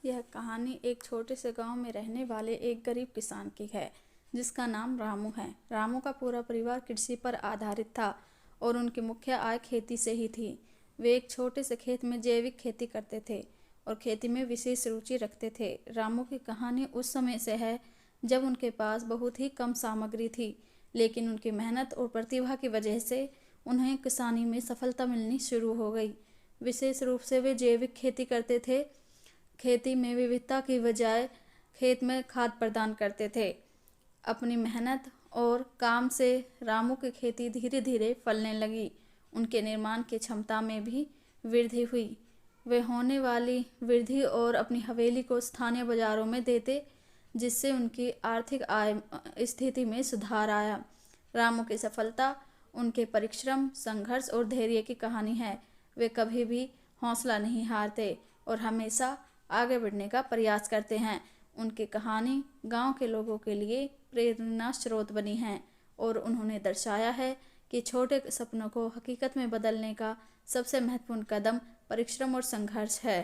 यह कहानी एक छोटे से गांव में रहने वाले एक गरीब किसान की है जिसका नाम रामू है। रामू का पूरा परिवार कृषि पर आधारित था और उनकी मुख्य आय खेती से ही थी। वे एक छोटे से खेत में जैविक खेती करते थे और खेती में विशेष रुचि रखते थे। रामू की कहानी उस समय से है जब उनके पास बहुत ही कम सामग्री थी, लेकिन उनकी मेहनत और प्रतिभा की वजह से उन्हें किसानी में सफलता मिलनी शुरू हो गई। विशेष रूप से वे जैविक खेती करते थे। खेती में विविधता की बजाय खेत में खाद प्रदान करते थे। अपनी मेहनत और काम से रामू की खेती धीरे धीरे फलने लगी। उनके निर्माण की क्षमता में भी वृद्धि हुई। वे होने वाली वृद्धि और अपनी हवेली को स्थानीय बाजारों में देते, जिससे उनकी आर्थिक आय स्थिति में सुधार आया। रामू की सफलता उनके परिश्रम, संघर्ष और धैर्य की कहानी है। वे कभी भी हौसला नहीं हारते और हमेशा आगे बढ़ने का प्रयास करते हैं। उनकी कहानी गांव के लोगों के लिए प्रेरणा स्रोत बनी है और उन्होंने दर्शाया है कि छोटे सपनों को हकीकत में बदलने का सबसे महत्वपूर्ण कदम परिश्रम और संघर्ष है।